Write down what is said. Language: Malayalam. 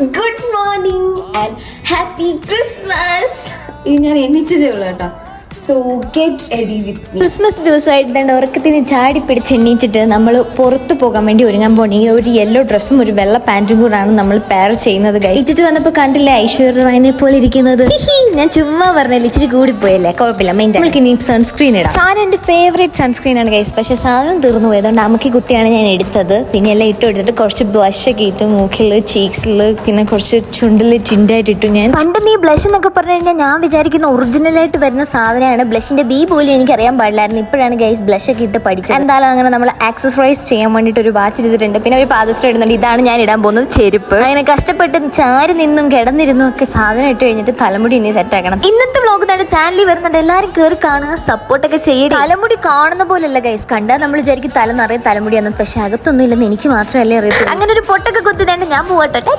Good morning and happy Christmas. ഞാൻ എണീറ്റതേ ഉള്ളൂ കേട്ടോ. So get ready with me. Christmas ദിവസമായിട്ട് ഉറക്കത്തിന് ചാടി പിടിച്ച് എണ്ണീച്ചിട്ട് നമ്മൾ പുറത്തു പോകാൻ വേണ്ടി ഒരുങ്ങാൻ പോണെങ്കിൽ ഒരു യെല്ലോ ഡ്രസ്സും ഒരു വെള്ള പാൻറ്റും കൂടാണ് നമ്മൾ പെയർ ചെയ്യുന്നത്. കഴിച്ചിട്ട് വന്നപ്പോൾ കണ്ടില്ലേ ഐശ്വര്യ റായിനെ പോലെ ഇരിക്കുന്നത്. ഞാൻ ചുമ്മാ പറഞ്ഞല്ലേ, ഇച്ചിരി കൂടി പോയല്ലേ, കുഴപ്പമില്ല. നമ്മൾക്ക് ഇനി സൺസ്ക്രീൻ ഇടാം. സാധനം എൻ്റെ ഫേവറേറ്റ് സൺസ്ക്രീൻ ആണ് ഗൈസ്. പക്ഷെ സാധനം തീർന്നു പോയതുകൊണ്ട് അമ്മയ്ക്ക് കുത്തിയാണ് ഞാൻ എടുത്തത്. പിന്നെ എല്ലാം എടുത്തിട്ട് കുറച്ച് ബ്ലഷ് ഒക്കെ ഇട്ട് മൂക്കിൽ, ചീക്സിൽ, പിന്നെ കുറച്ച് ചുണ്ടിൽ ടിൻറ്റായിട്ട് ഇട്ടു. ഞാൻ പണ്ട് നീ ബ്ലഷ് എന്നൊക്കെ പറഞ്ഞു കഴിഞ്ഞാൽ ഞാൻ വിചാരിക്കുന്ന ഒറിജിനലായിട്ട് വരുന്ന സാധനമാണ്. ബ്ലഷിന്റെ ബി പോലും എനിക്ക് അറിയാൻ പാടില്ലായിരുന്നു. ഇപ്പോഴാണ് ഗൈസ് ബ്ലഷ് ഒക്കെ ഇട്ട് പഠിച്ചത്. എന്തായാലും അങ്ങനെ നമ്മൾ ആക്സസറൈസ് ചെയ്യാൻ വേണ്ടിയിട്ട് ഒരു വാച്ച് ചെയ്തിട്ടുണ്ട്. പിന്നെ ഒരു പാദസ്ത്രം ഇടുന്നുണ്ട്. ഇതാണ് ഞാൻ ഇടാൻ പോകുന്നത് ചെരുപ്പ്. അങ്ങനെ കഷ്ടപ്പെട്ട് ചാരി നിന്നും കിടന്നിരുന്നും ഒക്കെ സാധനം ഇട്ട് കഴിഞ്ഞിട്ട് തലമുടി ഇനി സെറ്റ് ആക്കണം. ഇന്നത്തെ വ്ലോഗ് നമ്മുടെ ചാനലിൽ വരുന്നുണ്ട്. എല്ലാവരും കയറി കാണുക, സപ്പോർട്ടൊക്കെ ചെയ്യണം. തലമുടി കാണുന്ന പോലെയല്ല ഗൈസ്. കണ്ടാൽ നമ്മൾ വിചാരിക്കും തല നിറയെ തലമുടി വന്നത്, പക്ഷെ അകത്തൊന്നും ഇല്ലെന്ന് എനിക്ക് മാത്രമല്ലേ അറിയത്തുള്ളൂ. അങ്ങനെ ഒരു പൊട്ടൊക്കെ കുത്തിയതാണ്ട് ഞാൻ പോവാട്ടോ.